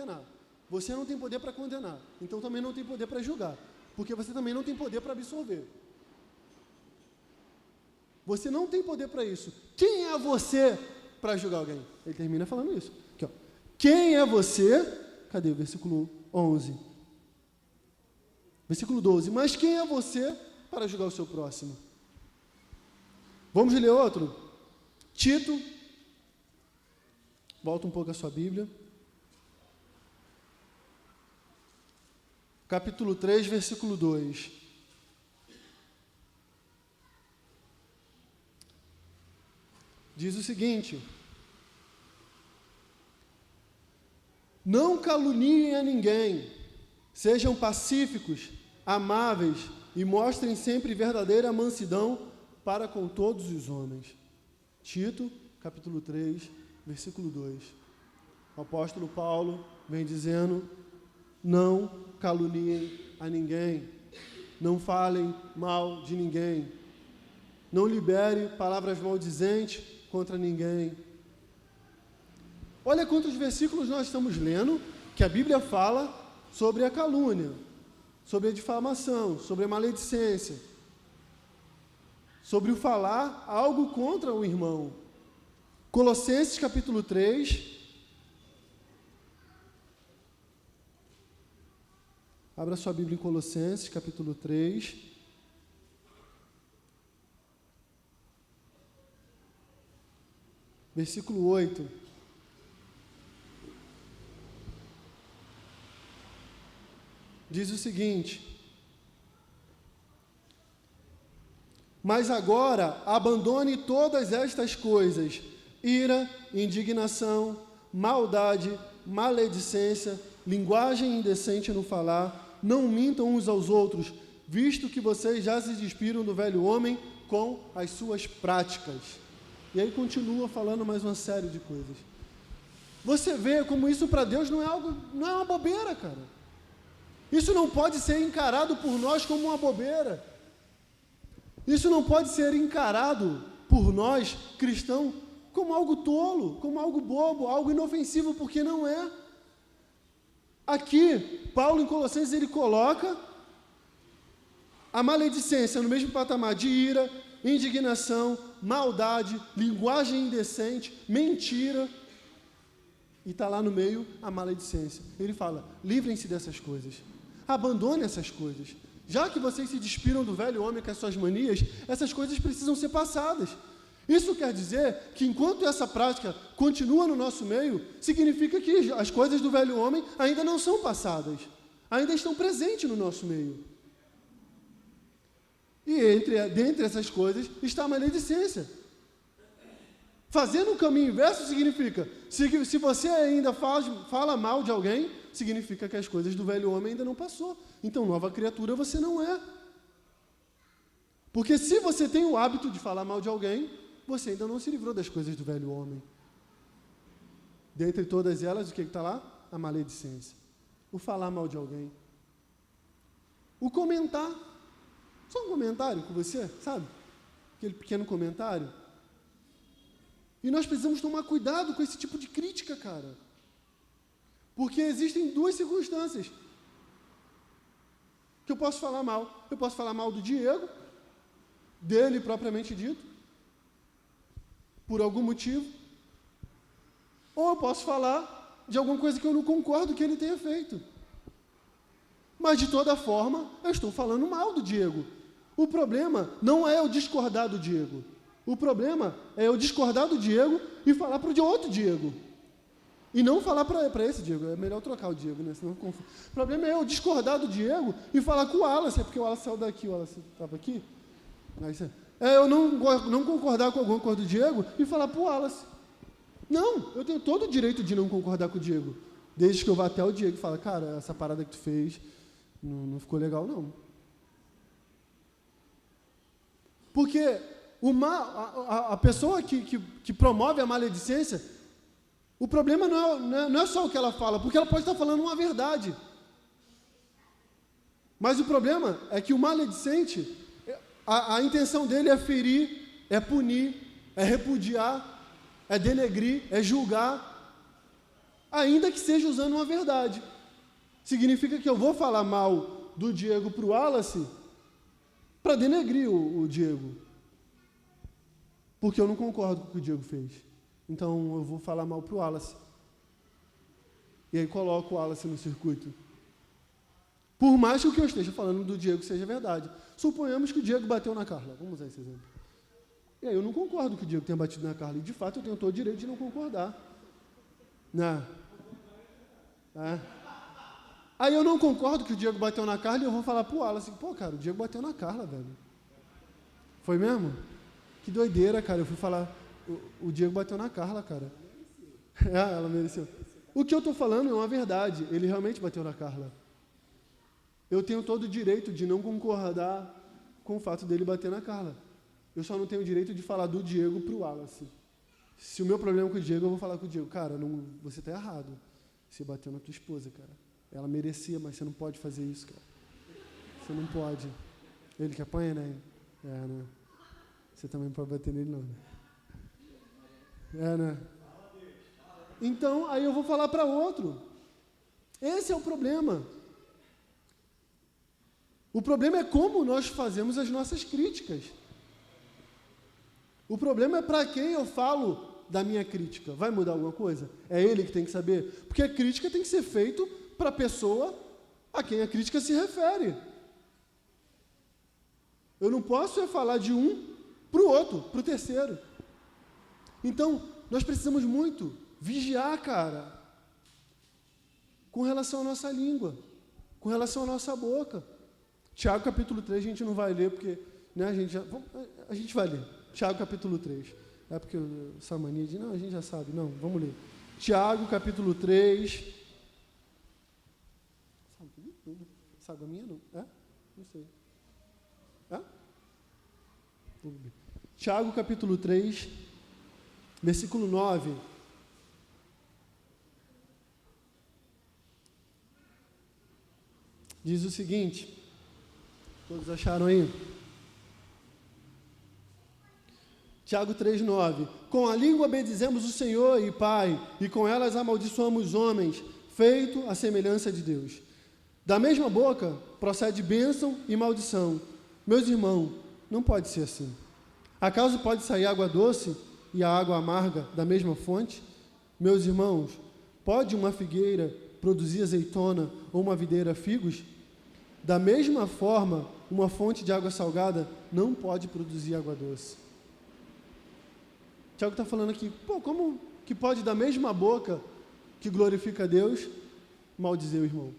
condenar. Você não tem poder para condenar, então também não tem poder para julgar, porque você também não tem poder para absolver. Você não tem poder para isso. Quem é você para julgar alguém? Ele termina falando isso. Aqui, ó. Quem é você? Cadê o versículo 11? Versículo 12. Mas quem é você para julgar o seu próximo? Vamos ler outro? Tito. Volta um pouco a sua Bíblia. Capítulo 3, versículo 2. Diz o seguinte: não caluniem a ninguém, sejam pacíficos, amáveis e mostrem sempre verdadeira mansidão para com todos os homens. Tito, capítulo 3, versículo 2. O apóstolo Paulo vem dizendo: não caluniem a ninguém, não falem mal de ninguém, não libere palavras maldizentes contra ninguém. Olha quantos versículos nós estamos lendo que a Bíblia fala sobre a calúnia, sobre a difamação, sobre a maledicência, sobre o falar algo contra o irmão. Colossenses capítulo 3. Abra sua Bíblia em Colossenses capítulo 3. Versículo 8. Diz o seguinte: mas agora abandone todas estas coisas: ira, indignação, maldade, maledicência, linguagem indecente no falar, não mintam uns aos outros, visto que vocês já se despiram do velho homem com as suas práticas. E aí continua falando mais uma série de coisas. Você vê como isso para Deus não é uma bobeira, cara. Isso não pode ser encarado por nós como uma bobeira. Isso não pode ser encarado por nós, cristãos, como algo tolo, como algo bobo, algo inofensivo, porque não é. Aqui, Paulo em Colossenses, ele coloca a maledicência no mesmo patamar de ira, indignação, maldade, linguagem indecente, mentira, e está lá no meio a maledicência. Ele fala: livrem-se dessas coisas, abandone essas coisas. Já que vocês se despiram do velho homem com as suas manias, essas coisas precisam ser passadas. Isso quer dizer que enquanto essa prática continua no nosso meio, significa que as coisas do velho homem ainda não são passadas, ainda estão presentes no nosso meio. E dentre essas coisas está a maledicência. Fazendo o caminho inverso significa, se você ainda fala mal de alguém, significa que as coisas do velho homem ainda não passou. Então, nova criatura você não é. Porque se você tem o hábito de falar mal de alguém, você ainda não se livrou das coisas do velho homem. Dentre todas elas, o que está lá? A maledicência. O falar mal de alguém. O comentar. Só um comentário com você, sabe? Aquele pequeno comentário. E nós precisamos tomar cuidado com esse tipo de crítica, cara. Porque existem duas circunstâncias que eu posso falar mal. Eu posso falar mal do Diego, dele propriamente dito, por algum motivo. Ou eu posso falar de alguma coisa que eu não concordo que ele tenha feito. Mas, de toda forma, eu estou falando mal do Diego. O problema não é eu discordar do Diego. O problema é eu discordar do Diego e falar para o outro Diego. E não falar para esse Diego. É melhor trocar o Diego, né? Senão eu confundo. O problema é eu discordar do Diego e falar com o Wallace. É porque o Wallace saiu daqui, o Wallace estava aqui. Eu não concordar com alguma coisa do Diego e falar para o Wallace. Não, eu tenho todo o direito de não concordar com o Diego. Desde que eu vá até o Diego e fale: cara, essa parada que tu fez não ficou legal, não. Porque a pessoa que promove a maledicência, o problema não é só o que ela fala, porque ela pode estar falando uma verdade. Mas o problema é que o maledicente, a intenção dele é ferir, é punir, é repudiar, é denegrir, é julgar. ainda que seja usando uma verdade. Significa que eu vou falar mal do Diego para o Wallace para denegrir o Diego, porque eu não concordo com o que o Diego fez. Então eu vou falar mal para o Wallace. E aí coloco o Wallace no circuito. Por mais que o que eu esteja falando do Diego seja verdade. Suponhamos que o Diego bateu na Carla. Vamos usar esse exemplo. E aí eu não concordo que o Diego tenha batido na Carla. E de fato eu tenho todo o direito de não concordar. Né? Aí eu não concordo que o Diego bateu na Carla e eu vou falar pro Wallace, pô, cara, o Diego bateu na Carla, velho. Foi mesmo? Que doideira, cara. Eu fui falar, o Diego bateu na Carla, cara. Ela mereceu. O que eu estou falando é uma verdade. Ele realmente bateu na Carla. Eu tenho todo o direito de não concordar com o fato dele bater na Carla. Eu só não tenho o direito de falar do Diego pro Wallace. Se o meu problema é com o Diego, eu vou falar com o Diego. Cara, não, você está errado. Você bateu na tua esposa, cara. Ela merecia, mas você não pode fazer isso, cara. Você não pode. Ele que apanha, né? Né? Você também não pode bater nele, não, né? Né? Então, aí eu vou falar para outro. Esse é o problema. O problema é como nós fazemos as nossas críticas. O problema é para quem eu falo da minha crítica. Vai mudar alguma coisa? É ele que tem que saber? Porque a crítica tem que ser feita para a pessoa a quem a crítica se refere. Eu não posso falar de um para o outro, para o terceiro. Então, nós precisamos muito vigiar, cara, com relação à nossa língua, com relação à nossa boca. Tiago capítulo 3 a gente não vai ler, porque né, a gente vai ler. Tiago capítulo 3. É porque essa mania de, não, a gente já sabe. Não, vamos ler. Tiago capítulo 3. Sabe a minha não? É? Não sei. É? Vamos ver. Tiago capítulo 3, versículo 9. Diz o seguinte. Todos acharam aí? Tiago 3,9. Com a língua bendizemos o Senhor e Pai, e com elas amaldiçoamos os homens, feito a semelhança de Deus. Da mesma boca procede bênção e maldição. Meus irmãos, não pode ser assim. Acaso pode sair água doce e a água amarga da mesma fonte? Meus irmãos, pode uma figueira produzir azeitona ou uma videira figos? Da mesma forma, uma fonte de água salgada não pode produzir água doce. Tiago está falando aqui, como que pode da mesma boca que glorifica a Deus, maldizer o irmão?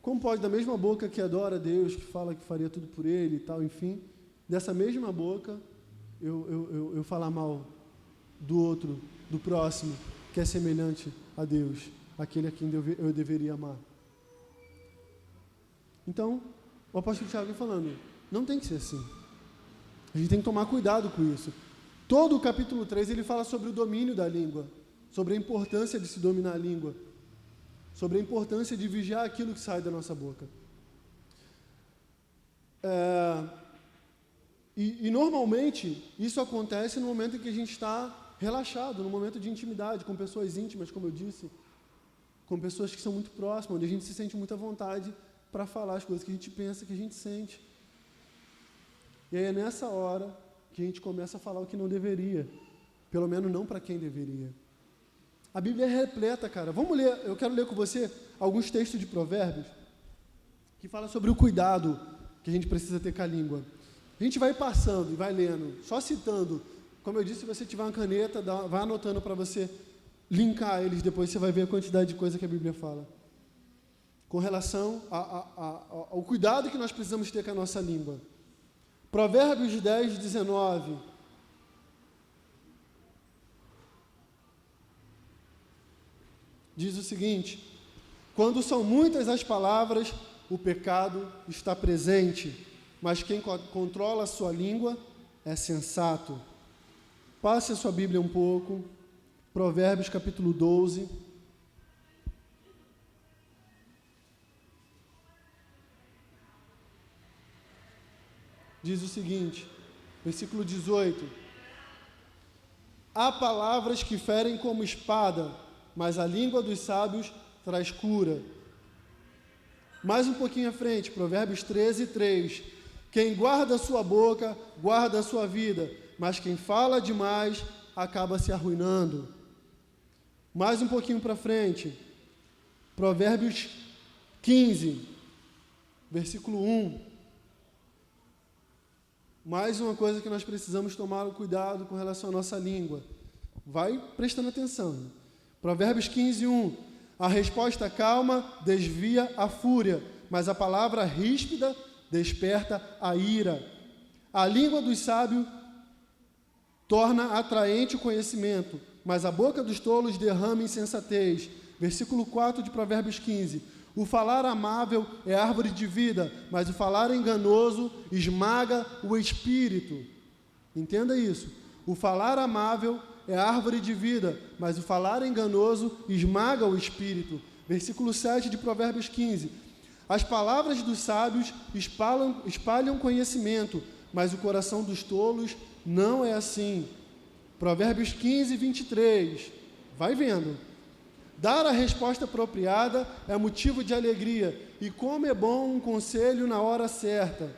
Como pode da mesma boca que adora a Deus, que fala que faria tudo por ele e tal, enfim, dessa mesma boca eu falar mal do outro, do próximo, que é semelhante a Deus, aquele a quem eu deveria amar? Então, o apóstolo Tiago vem falando, não tem que ser assim. A gente tem que tomar cuidado com isso. Todo o capítulo 3 ele fala sobre o domínio da língua, sobre a importância de se dominar a língua, sobre a importância de vigiar aquilo que sai da nossa boca. E normalmente isso acontece no momento em que a gente está relaxado, no momento de intimidade, com pessoas íntimas, como eu disse, com pessoas que são muito próximas, onde a gente se sente muito à vontade para falar as coisas que a gente pensa, que a gente sente. E aí é nessa hora que a gente começa a falar o que não deveria, pelo menos não para quem deveria. A Bíblia é repleta, cara. Vamos ler, eu quero ler com você alguns textos de Provérbios que falam sobre o cuidado que a gente precisa ter com a língua. A gente vai passando e vai lendo, só citando. Como eu disse, se você tiver uma caneta, vai anotando para você linkar eles, depois você vai ver a quantidade de coisa que a Bíblia fala. Com relação ao cuidado que nós precisamos ter com a nossa língua. Provérbios 10, 19. Diz o seguinte: quando são muitas as palavras, o pecado está presente, mas quem controla a sua língua é sensato. Passe a sua Bíblia um pouco. Provérbios capítulo 12. Diz o seguinte, versículo 18: há palavras que ferem como espada mas a língua dos sábios traz cura. Mais um pouquinho à frente, Provérbios 13:3. Quem guarda a sua boca, guarda a sua vida, mas quem fala demais, acaba se arruinando. Mais um pouquinho para frente, Provérbios 15, versículo 1. Mais uma coisa que nós precisamos tomar cuidado com relação à nossa língua. Vai prestando atenção. Provérbios 15, 1. A resposta calma desvia a fúria, mas a palavra ríspida desperta a ira. A língua dos sábios torna atraente o conhecimento, mas a boca dos tolos derrama insensatez. Versículo 4 de Provérbios 15. O falar amável é árvore de vida, mas o falar enganoso esmaga o espírito. Entenda isso. O falar amável é árvore de vida, mas o falar enganoso esmaga o espírito. Versículo 7 de Provérbios 15. As palavras dos sábios espalham conhecimento, mas o coração dos tolos não é assim. Provérbios 15, 23. Vai vendo. Dar a resposta apropriada é motivo de alegria, e como é bom um conselho na hora certa.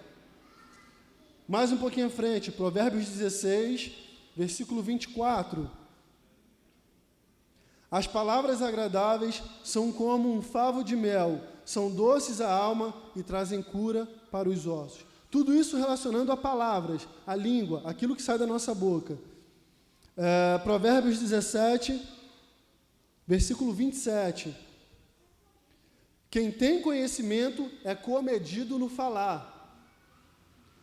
Mais um pouquinho à frente, Provérbios 16, versículo 24. As palavras agradáveis são como um favo de mel, são doces à alma e trazem cura para os ossos. Tudo isso relacionando a palavras, a língua, aquilo que sai da nossa boca. Provérbios 17, versículo 27. Quem tem conhecimento é comedido no falar,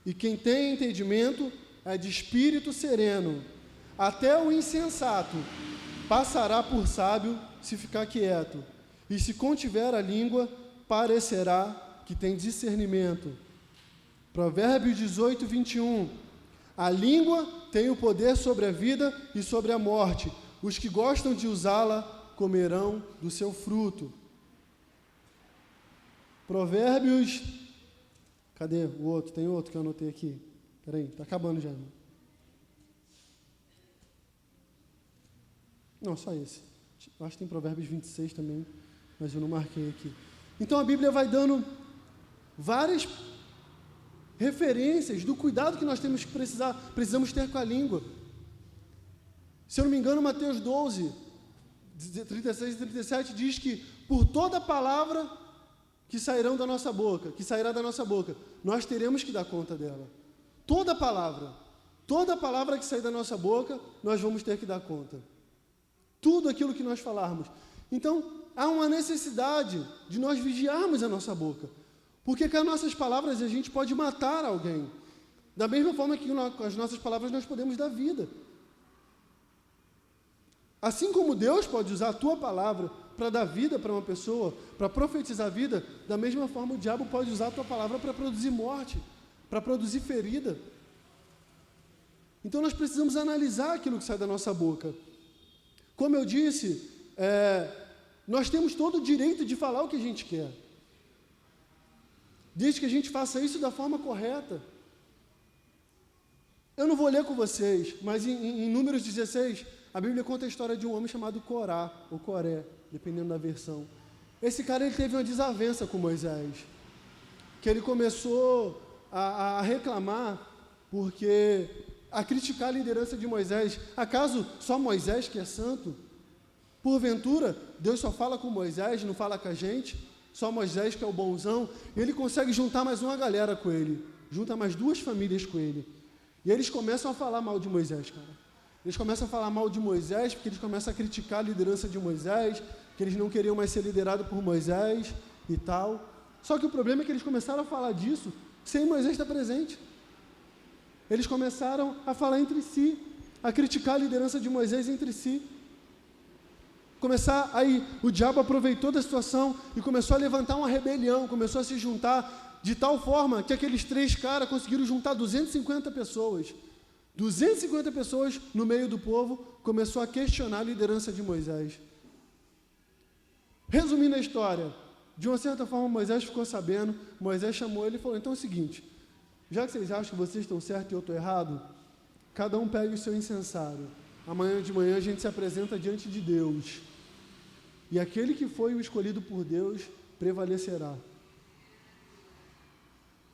e quem tem entendimento é de espírito sereno. Até o insensato passará por sábio se ficar quieto, e se contiver a língua, parecerá que tem discernimento. Provérbios 18, 21. A língua tem o poder sobre a vida e sobre a morte. Os que gostam de usá-la comerão do seu fruto. Provérbios... Cadê o outro? Tem outro que eu anotei aqui. Espera aí, está acabando já. Não, só esse. Eu acho que tem Provérbios 26 também, mas eu não marquei aqui. Então a Bíblia vai dando várias referências do cuidado que nós precisamos ter com a língua. Se eu não me engano, Mateus 12, 36 e 37 diz que por toda palavra que sairá da nossa boca, nós teremos que dar conta dela. Toda palavra que sair da nossa boca, nós vamos ter que dar conta. Tudo aquilo que nós falarmos. Então, há uma necessidade de nós vigiarmos a nossa boca, porque com as nossas palavras a gente pode matar alguém. Da mesma forma que com as nossas palavras nós podemos dar vida. Assim como Deus pode usar a tua palavra para dar vida para uma pessoa, para profetizar vida, da mesma forma o diabo pode usar a tua palavra para produzir morte, para produzir ferida. Então nós precisamos analisar aquilo que sai da nossa boca. Como eu disse, nós temos todo o direito de falar o que a gente quer, desde que a gente faça isso da forma correta. Eu não vou ler com vocês, mas em Números 16, a Bíblia conta a história de um homem chamado Corá, ou Coré, dependendo da versão. Esse cara ele teve uma desavença com Moisés, que ele começou a reclamar, a criticar a liderança de Moisés. Acaso só Moisés que é santo? Porventura, Deus só fala com Moisés, não fala com a gente? Só Moisés que é o bonzão? E ele consegue juntar mais uma galera com ele, junta mais 2 famílias com ele. E eles começam a falar mal de Moisés, cara. Eles começam a falar mal de Moisés, porque eles começam a criticar a liderança de Moisés, que eles não queriam mais ser liderados por Moisés e tal. Só que o problema é que eles começaram a falar disso sem Moisés estar presente. Eles começaram a falar entre si, a criticar a liderança de Moisés entre si. Aí o diabo aproveitou da situação e começou a levantar uma rebelião, começou a se juntar, de tal forma que aqueles 3 caras conseguiram juntar 250 pessoas. 250 pessoas no meio do povo começou a questionar a liderança de Moisés. Resumindo a história, de uma certa forma Moisés ficou sabendo, Moisés chamou ele e falou, então é o seguinte, já que vocês acham que vocês estão certos e eu estou errado, cada um pegue o seu incensário. Amanhã de manhã a gente se apresenta diante de Deus. e aquele que foi o escolhido por Deus prevalecerá.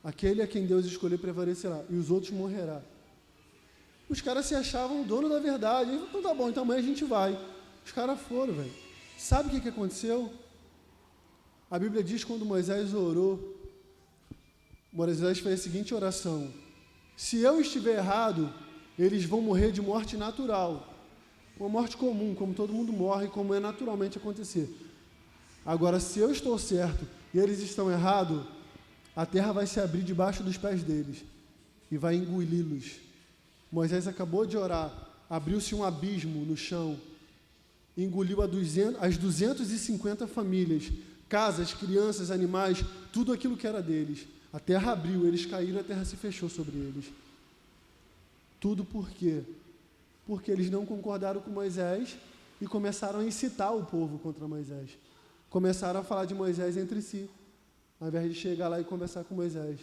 Aquele a quem Deus escolher prevalecerá, e os outros morrerá. Os caras se achavam dono da verdade. Então tá bom, então amanhã a gente vai. Os caras foram, velho. Sabe o que aconteceu? A Bíblia diz que quando Moisés orou, Moisés fez a seguinte oração: se eu estiver errado, eles vão morrer de morte natural, uma morte comum, como todo mundo morre, como é naturalmente acontecer. Agora, se eu estou certo e eles estão errados, a terra vai se abrir debaixo dos pés deles e vai engoli-los. Moisés acabou de orar, abriu-se um abismo no chão, engoliu as 250 famílias, casas, crianças, animais, tudo aquilo que era deles. A terra abriu, eles caíram, a terra se fechou sobre eles. Tudo por quê? Porque eles não concordaram com Moisés e começaram a incitar o povo contra Moisés. Começaram a falar de Moisés entre si, ao invés de chegar lá e conversar com Moisés.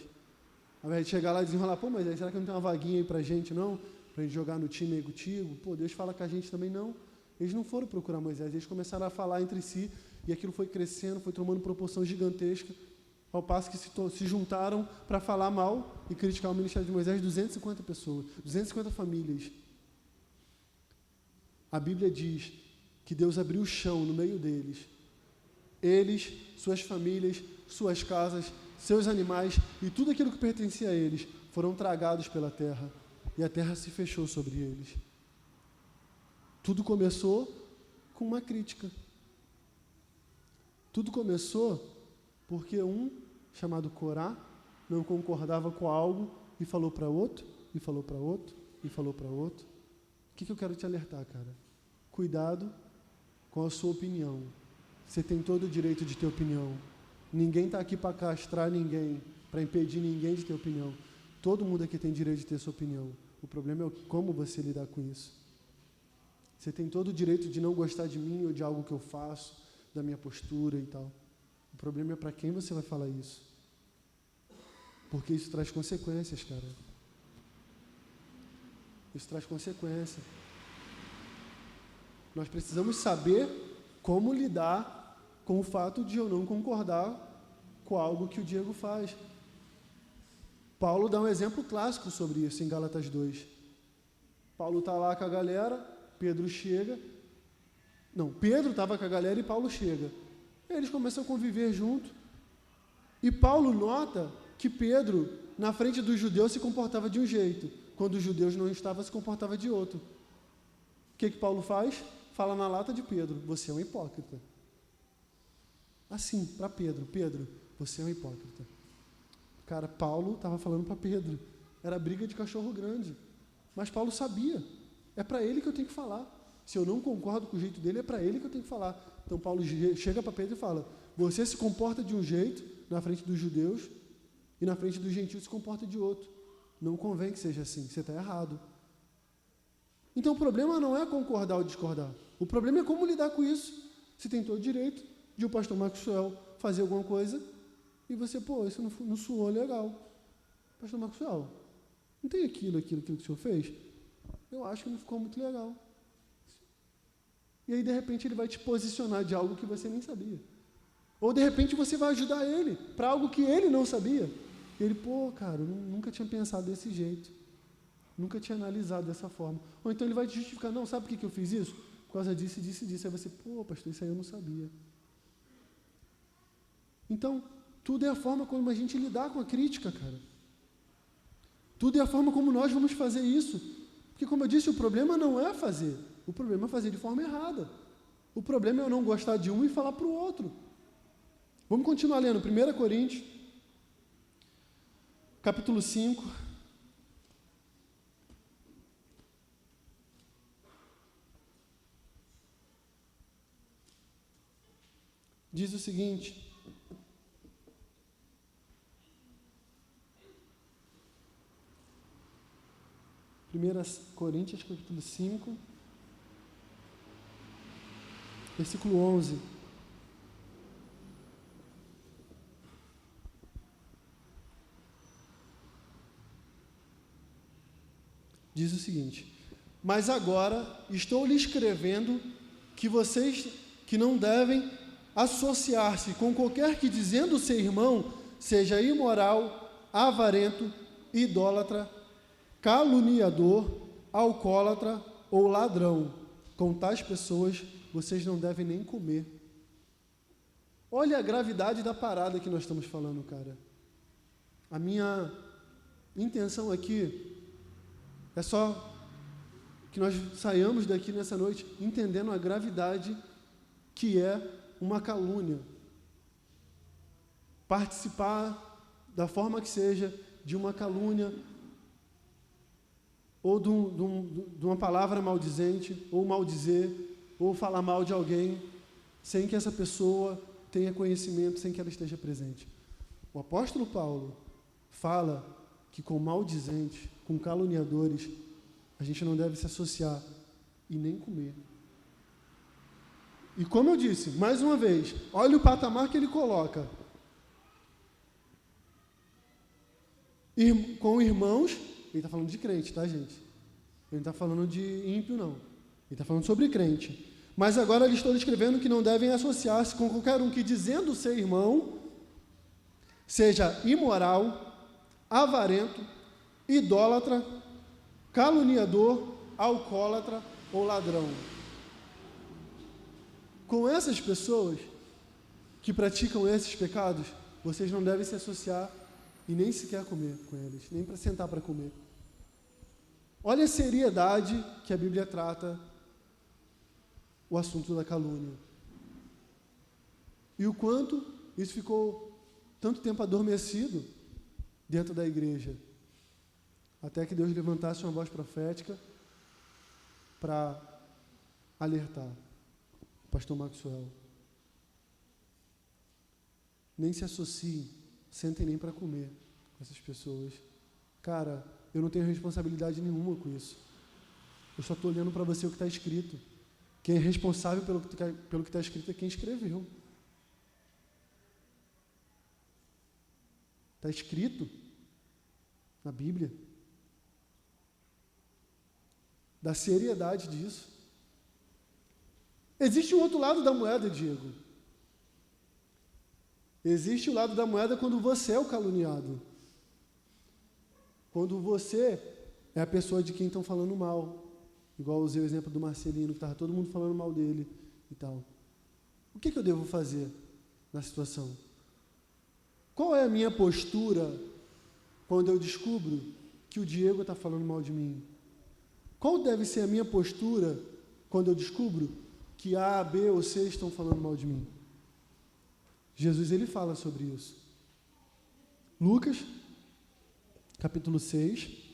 Ao invés de chegar lá e desenrolar: pô, Moisés, será que não tem uma vaguinha aí pra gente, não? Pra gente jogar no time aí contigo? Pô, Deus fala com a gente também, não. Eles não foram procurar Moisés, eles começaram a falar entre si, e aquilo foi crescendo, foi tomando proporção gigantesca, ao passo que se juntaram para falar mal e criticar o ministério de Moisés 250 pessoas, 250 famílias. A Bíblia diz que Deus abriu o chão no meio deles. Eles, suas famílias, suas casas, seus animais e tudo aquilo que pertencia a eles foram tragados pela terra, e a terra se fechou sobre eles. Tudo começou com uma crítica. Tudo começou porque um, chamado Corá, não concordava com algo e falou para outro, e falou para outro, e falou para outro. O que eu quero te alertar, cara? Cuidado com a sua opinião. Você tem todo o direito de ter opinião. Ninguém está aqui para castrar ninguém, para impedir ninguém de ter opinião. Todo mundo aqui tem direito de ter sua opinião. O problema é como você lidar com isso. Você tem todo o direito de não gostar de mim ou de algo que eu faço, da minha postura e tal. O problema é para quem você vai falar isso. Porque isso traz consequências, cara. Isso traz consequência. Nós precisamos saber como lidar com o fato de eu não concordar com algo que o Diego faz. Paulo dá um exemplo clássico sobre isso em Gálatas 2. Paulo está lá com a galera, Pedro estava com a galera e Paulo chega. Eles começam a conviver junto. E Paulo nota que Pedro, na frente dos judeus, se comportava de um jeito. Quando os judeus não estavam, se comportava de outro. O que Paulo faz? Fala na lata de Pedro: você é um hipócrita. Assim, para Pedro: Pedro, você é um hipócrita. Cara, Paulo estava falando para Pedro. Era briga de cachorro grande. Mas Paulo sabia. É para ele que eu tenho que falar. Se eu não concordo com o jeito dele, é para ele que eu tenho que falar. Então Paulo chega para Pedro e fala: você se comporta de um jeito na frente dos judeus e na frente dos gentios se comporta de outro. Não convém que seja assim, você está errado. Então o problema não é concordar ou discordar. O problema é como lidar com isso. Você tem todo o direito de o pastor Maxwell fazer alguma coisa e você, isso não soou legal. Pastor Maxwell, não tem aquilo que o senhor fez? Eu acho que não ficou muito legal. E aí, de repente, ele vai te posicionar de algo que você nem sabia. Ou, de repente, você vai ajudar ele para algo que ele não sabia. E ele, cara, eu nunca tinha pensado desse jeito. Nunca tinha analisado dessa forma. Ou então ele vai te justificar: não, sabe por que eu fiz isso? Por causa disso, disso e disso. Aí você, pastor, isso aí eu não sabia. Então, tudo é a forma como a gente lidar com a crítica, cara. Tudo é a forma como nós vamos fazer isso. Porque, como eu disse, o problema não é fazer. O problema é fazer de forma errada. O problema é eu não gostar de um e falar para o outro. Vamos continuar lendo. 1 Coríntios, capítulo 5. Diz o seguinte: 1 Coríntios, capítulo 5, versículo 11. Diz o seguinte: mas agora estou lhe escrevendo que vocês que não devem associar-se com qualquer que, dizendo ser irmão, seja imoral, avarento, idólatra, caluniador, alcoólatra ou ladrão. Com tais pessoas, vocês não devem nem comer. Olha a gravidade da parada que nós estamos falando, cara. A minha intenção aqui é só que nós saiamos daqui nessa noite entendendo a gravidade que é uma calúnia. Participar da forma que seja de uma calúnia ou de uma palavra maldizente, ou maldizer, ou falar mal de alguém, sem que essa pessoa tenha conhecimento, sem que ela esteja presente. O apóstolo Paulo fala que com maldizentes, com caluniadores, a gente não deve se associar e nem comer. E como eu disse, mais uma vez, olha o patamar que ele coloca. Com irmãos, ele está falando de crente, tá, gente? Ele não está falando de ímpio, não. Ele está falando sobre crente. Mas agora ele está escrevendo que não devem associar-se com qualquer um que, dizendo ser irmão, seja imoral, avarento, idólatra, caluniador, alcoólatra ou ladrão. Com essas pessoas que praticam esses pecados, vocês não devem se associar e nem sequer comer com eles, nem para sentar para comer. Olha a seriedade que a Bíblia trata o assunto da calúnia. E o quanto isso ficou tanto tempo adormecido dentro da igreja, até que Deus levantasse uma voz profética para alertar o pastor Maxwell. Nem se associem, sentem nem para comer com essas pessoas. Cara, eu não tenho responsabilidade nenhuma com isso. Eu só estou olhando para você o que está escrito. Quem é responsável pelo que está escrito é quem escreveu. Está escrito na Bíblia. Da seriedade disso. Existe um outro lado da moeda, Diego. Existe o lado da moeda quando você é o caluniado. Quando você é a pessoa de quem estão falando mal. Igual eu usei o exemplo do Marcelino, que estava todo mundo falando mal dele e tal. O que eu devo fazer na situação? Qual é a minha postura quando eu descubro que o Diego está falando mal de mim? Qual deve ser a minha postura quando eu descubro que A, B ou C estão falando mal de mim? Jesus, ele fala sobre isso. Lucas, capítulo 6.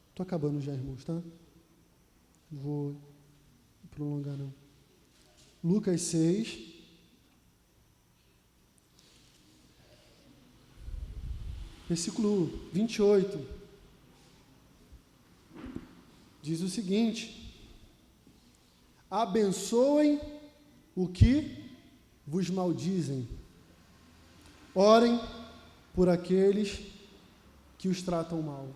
Estou acabando já, irmãos, tá? Não vou prolongar, não. Lucas 6. Versículo 28. Diz o seguinte: abençoem o que vos maldizem. Orem por aqueles que os tratam mal.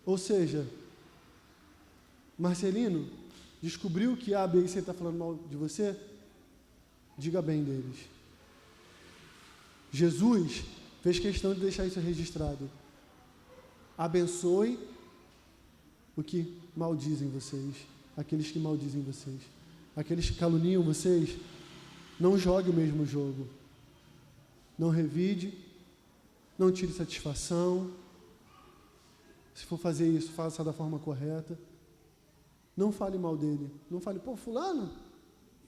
Ou seja, Marcelino, descobriu que A, B e C está falando mal de você? Diga bem deles. Jesus fez questão de deixar isso registrado. Abençoe o que maldizem vocês, aqueles que maldizem vocês, aqueles que caluniam vocês. Não jogue o mesmo jogo. Não revide, não tire satisfação. Se for fazer isso, faça da forma correta. Não fale mal dele. Não fale, pô, fulano,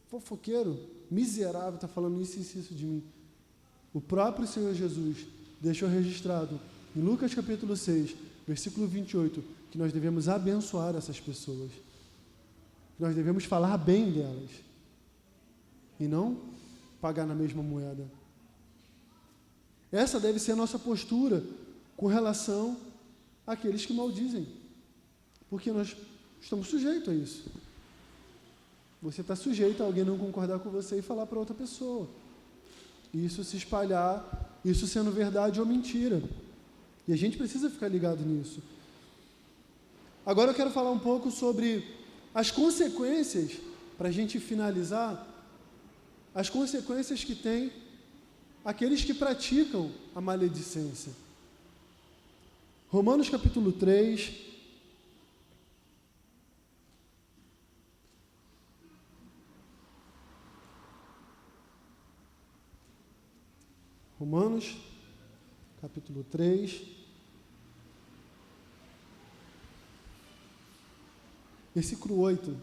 fofoqueiro, miserável, está falando isso e isso de mim. O próprio Senhor Jesus deixou registrado em Lucas capítulo 6, versículo 28, que nós devemos abençoar essas pessoas. Nós devemos falar bem delas. E não pagar na mesma moeda. Essa deve ser a nossa postura com relação àqueles que maldizem. Porque nós estamos sujeitos a isso. Você está sujeito a alguém não concordar com você e falar para outra pessoa. Isso se espalhar, isso sendo verdade ou mentira. E a gente precisa ficar ligado nisso. Agora eu quero falar um pouco sobre as consequências, para a gente finalizar, as consequências que tem aqueles que praticam a maledicência. Romanos capítulo 3, Romanos capítulo 3, versículo 8,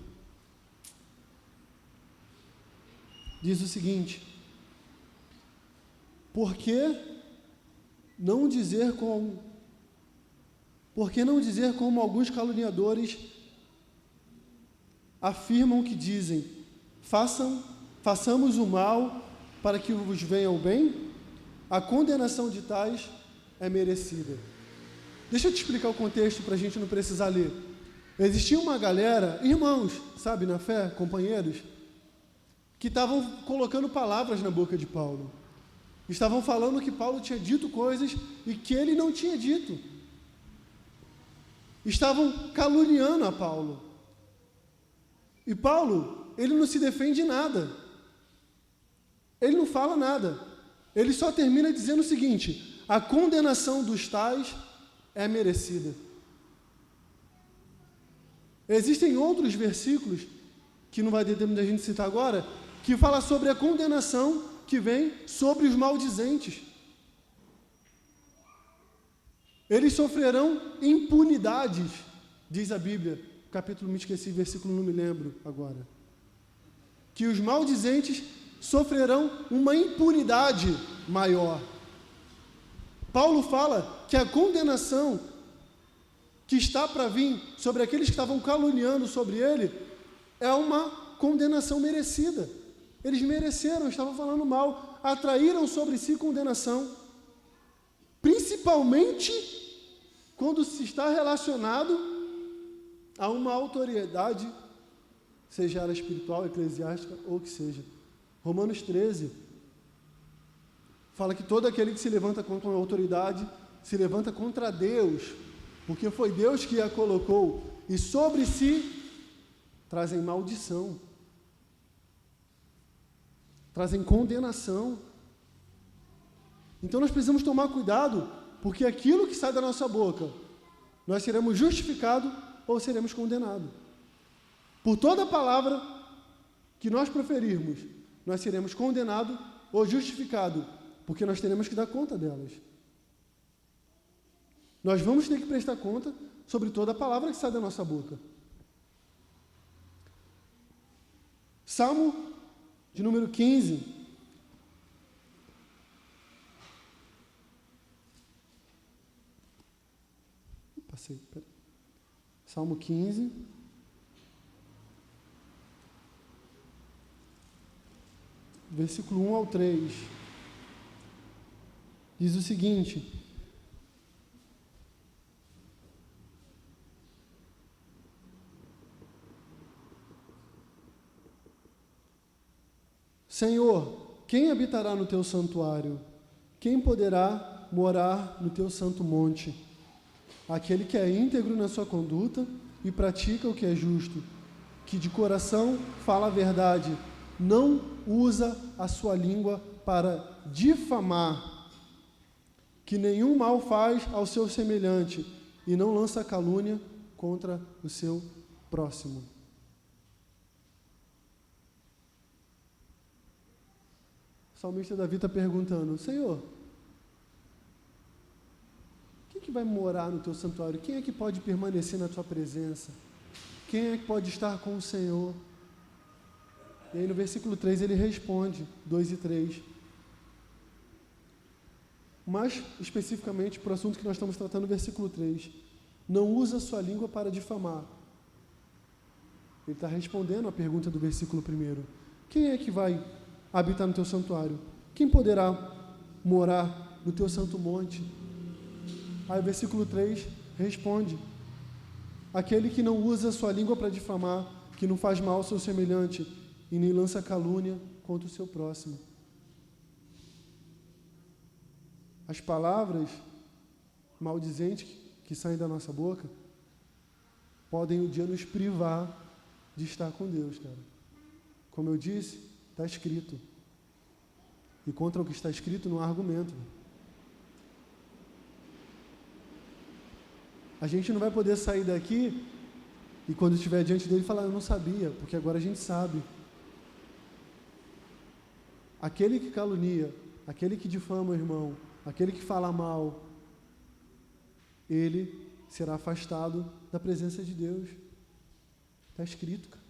diz o seguinte: Por que não dizer como alguns caluniadores afirmam que dizem, façamos o mal para que vos venha o bem? A condenação de tais é merecida. Deixa eu te explicar o contexto para a gente não precisar ler. Existia uma galera, irmãos, sabe, na fé, companheiros, que estavam colocando palavras na boca de Paulo. Estavam falando que Paulo tinha dito coisas e que ele não tinha dito. Estavam caluniando a Paulo. E Paulo, ele não se defende nada. Ele não fala nada. Ele só termina dizendo o seguinte: a condenação dos tais é merecida. Existem outros versículos, que não vai ter tempo da gente citar agora, que fala sobre a condenação que vem sobre os maldizentes. Eles sofrerão impunidades, diz a Bíblia, capítulo, me esqueci, versículo não me lembro agora. Que os maldizentes sofrerão uma impunidade maior. Paulo fala que a condenação que está para vir sobre aqueles que estavam caluniando sobre ele é uma condenação merecida. Eles mereceram, estavam falando mal, atraíram sobre si condenação, principalmente quando se está relacionado a uma autoridade, seja ela espiritual, eclesiástica ou que seja. Romanos 13 fala que todo aquele que se levanta contra uma autoridade se levanta contra Deus, porque foi Deus que a colocou, e sobre si trazem maldição, trazem condenação. Então nós precisamos tomar cuidado, porque aquilo que sai da nossa boca, nós seremos justificados ou seremos condenados. Por toda palavra que nós proferirmos, nós seremos condenados ou justificados, porque nós teremos que dar conta delas. Nós vamos ter que prestar conta sobre toda a palavra que sai da nossa boca. Salmo de número 15. Salmo 15. Versículo 1 ao 3. Diz o seguinte: Senhor, quem habitará no teu santuário? Quem poderá morar no teu santo monte? Aquele que é íntegro na sua conduta e pratica o que é justo, que de coração fala a verdade, não usa a sua língua para difamar, que nenhum mal faz ao seu semelhante e não lança calúnia contra o seu próximo. O salmista Davi está perguntando: Senhor, quem é que vai morar no teu santuário? Quem é que pode permanecer na tua presença? Quem é que pode estar com o Senhor? E aí no versículo 3 ele responde, 2 e 3. Mais especificamente para o assunto que nós estamos tratando, no versículo 3. Não usa a sua língua para difamar. Ele está respondendo à pergunta do versículo 1. Quem é que vai habitar no teu santuário? Quem poderá morar no teu santo monte? Aí o versículo 3 responde: aquele que não usa a sua língua para difamar, que não faz mal ao seu semelhante e nem lança calúnia contra o seu próximo. As palavras maldizentes que saem da nossa boca podem um dia nos privar de estar com Deus, cara. Como eu disse, está escrito. E contra o que está escrito não há argumento. A gente não vai poder sair daqui e quando estiver diante dele falar, eu não sabia, porque agora a gente sabe. Aquele que calunia, aquele que difama o irmão, aquele que fala mal, ele será afastado da presença de Deus. Está escrito, cara.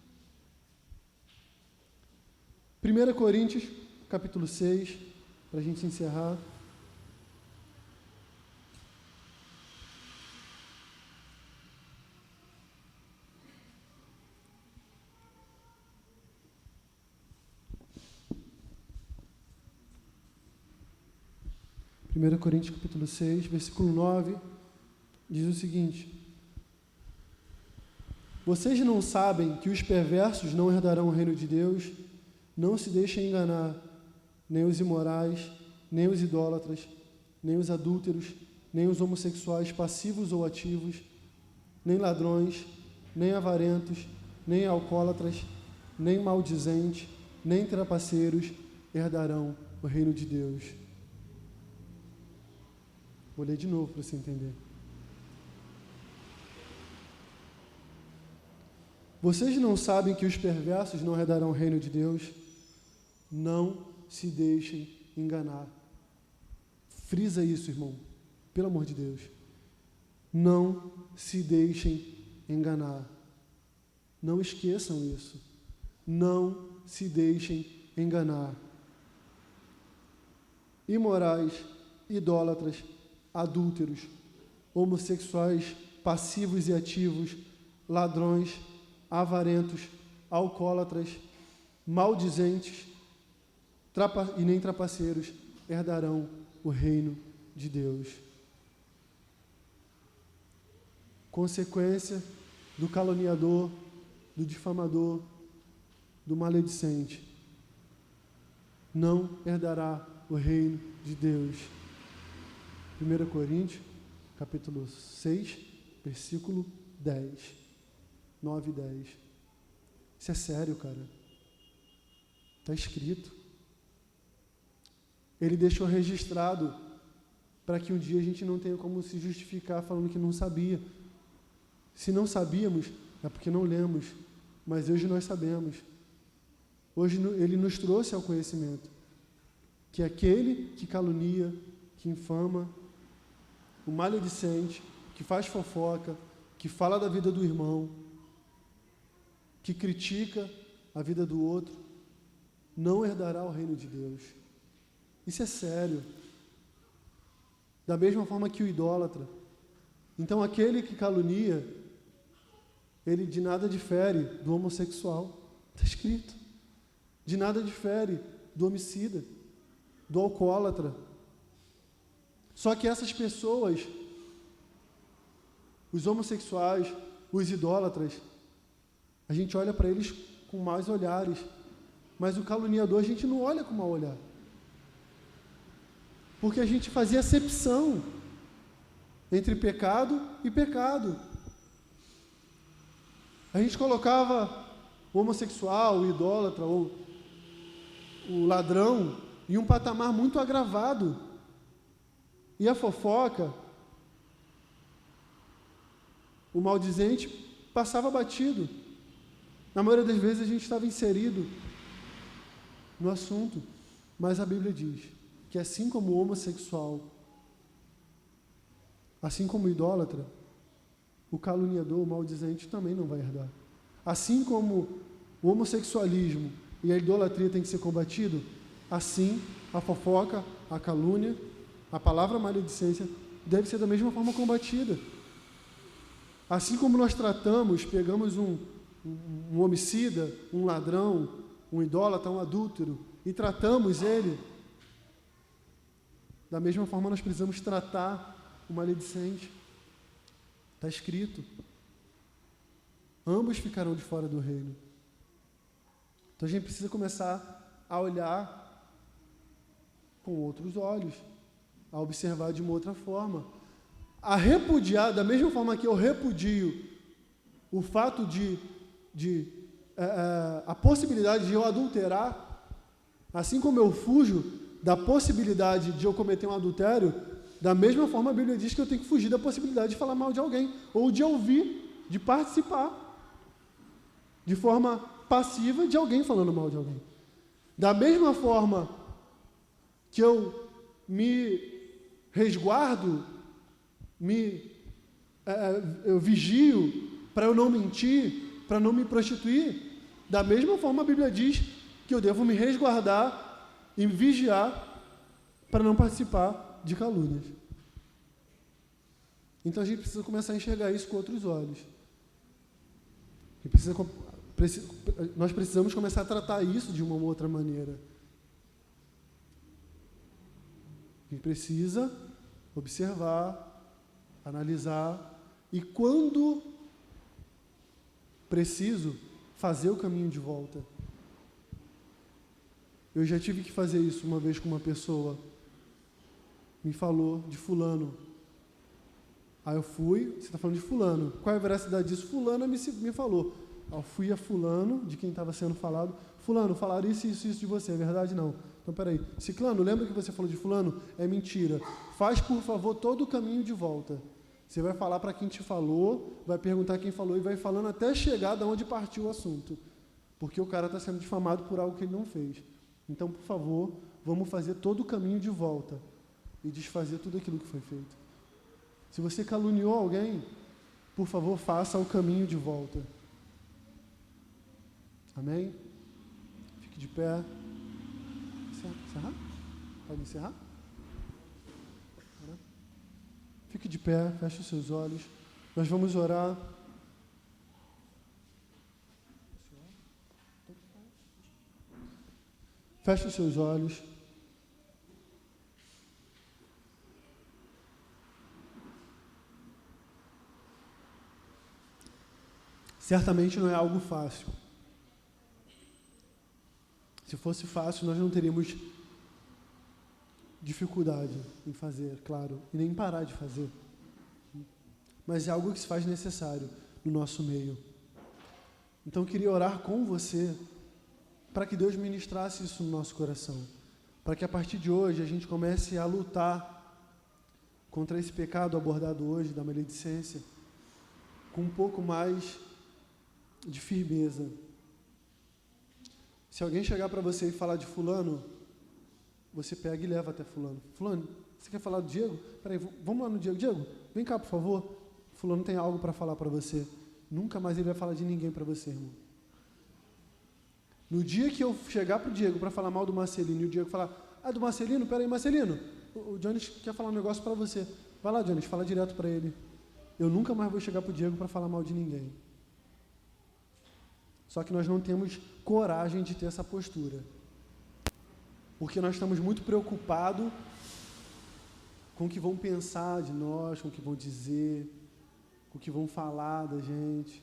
1 Coríntios, capítulo 6, para a gente encerrar. Primeira Coríntios, capítulo 6, versículo 9, diz o seguinte: vocês não sabem que os perversos não herdarão o reino de Deus? Não se deixem enganar, nem os imorais, nem os idólatras, nem os adúlteros, nem os homossexuais passivos ou ativos, nem ladrões, nem avarentos, nem alcoólatras, nem maldizentes, nem trapaceiros herdarão o reino de Deus. Vou ler de novo para você entender. Vocês não sabem que os perversos não herdarão o reino de Deus? Não se deixem enganar. Frisa isso, irmão. Pelo amor de Deus. Não se deixem enganar. Não esqueçam isso. Não se deixem enganar. Imorais, idólatras, adúlteros, homossexuais, passivos e ativos, ladrões, avarentos, alcoólatras, maldizentes e nem trapaceiros herdarão o reino de Deus. Consequência do caluniador, do difamador, do maledicente. Não herdará o reino de Deus. 1 Coríntios, capítulo 6, versículo 10. 9 e 10. Isso é sério, cara. Está escrito. Ele deixou registrado para que um dia a gente não tenha como se justificar falando que não sabia. Se não sabíamos, é porque não lemos. Mas hoje nós sabemos. Hoje ele nos trouxe ao conhecimento que aquele que calunia, que infama, o maledicente, que faz fofoca, que fala da vida do irmão, que critica a vida do outro, não herdará o reino de Deus. Isso é sério. Da mesma forma que o idólatra. Então, aquele que calunia, ele de nada difere do homossexual. Está escrito. De nada difere do homicida, do alcoólatra. Só que essas pessoas, os homossexuais, os idólatras, a gente olha para eles com mais olhares, mas o caluniador a gente não olha com mau olhar. Porque a gente fazia acepção entre pecado e pecado. A gente colocava o homossexual, o idólatra, ou o ladrão em um patamar muito agravado. E a fofoca, o maldizente, passava batido. Na maioria das vezes a gente estava inserido no assunto, mas a Bíblia diz que assim como o homossexual, assim como o idólatra, o caluniador, o maldizente também não vai herdar. Assim como o homossexualismo e a idolatria têm que ser combatido, assim a fofoca, a calúnia, a palavra maledicência deve ser da mesma forma combatida. Assim como nós tratamos, pegamos um homicida, um ladrão, um idólatra, um adúltero, e tratamos ele, da mesma forma nós precisamos tratar o maledicente. Está escrito. Ambos ficarão de fora do reino. Então a gente precisa começar a olhar com outros olhos, a observar de uma outra forma, a repudiar, da mesma forma que eu repudio o fato de a possibilidade de eu adulterar, assim como eu fujo da possibilidade de eu cometer um adultério, da mesma forma a Bíblia diz que eu tenho que fugir da possibilidade de falar mal de alguém, ou de ouvir, de participar, de forma passiva, de alguém falando mal de alguém. Da mesma forma que eu me resguardo, eu vigio para eu não mentir, para não me prostituir, da mesma forma a Bíblia diz que eu devo me resguardar e me vigiar para não participar de calúnias. Então a gente precisa começar a enxergar isso com outros olhos. Nós precisamos começar a tratar isso de uma outra maneira. A gente precisa observar, analisar e, quando preciso, fazer o caminho de volta. Eu já tive que fazer isso uma vez com uma pessoa. Me falou de fulano. Aí eu fui, você está falando de fulano. Qual é a veracidade disso? Fulano me falou. Aí eu fui a fulano, de quem estava sendo falado. Fulano, falaram isso de você, é verdade? Não. Então, peraí. Ciclano, lembra que você falou de fulano? É mentira. Faz, por favor, todo o caminho de volta. Você vai falar para quem te falou, vai perguntar quem falou e vai falando até chegar de onde partiu o assunto. Porque o cara está sendo difamado por algo que ele não fez. Então, por favor, vamos fazer todo o caminho de volta e desfazer tudo aquilo que foi feito. Se você caluniou alguém, por favor, faça o caminho de volta. Amém? Fique de pé. Encerrar? Pode encerrar? Fique de pé, feche os seus olhos. Nós vamos orar. Feche os seus olhos. Certamente não é algo fácil. Se fosse fácil, nós não teríamos dificuldade em fazer, claro, e nem parar de fazer. Mas é algo que se faz necessário no nosso meio. Então eu queria orar com você para que Deus ministrasse isso no nosso coração, para que a partir de hoje a gente comece a lutar contra esse pecado abordado hoje da maledicência com um pouco mais de firmeza. Se alguém chegar para você e falar de fulano, você pega e leva até fulano. Fulano, você quer falar do Diego? Peraí, vamos lá no Diego. Diego, vem cá, por favor. Fulano tem algo para falar para você. Nunca mais ele vai falar de ninguém para você, irmão. No dia que eu chegar para o Diego para falar mal do Marcelino e o Diego falar, do Marcelino? Peraí, Marcelino, o Jones quer falar um negócio para você. Vai lá, Jones, fala direto para ele. Eu nunca mais vou chegar para o Diego para falar mal de ninguém. Só que nós não temos coragem de ter essa postura. Porque nós estamos muito preocupados com o que vão pensar de nós, com o que vão dizer, com o que vão falar da gente.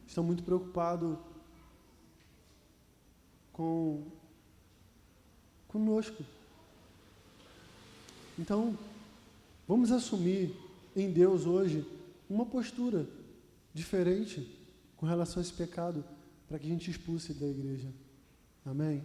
Estão muito preocupados conosco. Então, vamos assumir em Deus hoje uma postura diferente com relação a esse pecado, para que a gente expulse da igreja. Amém?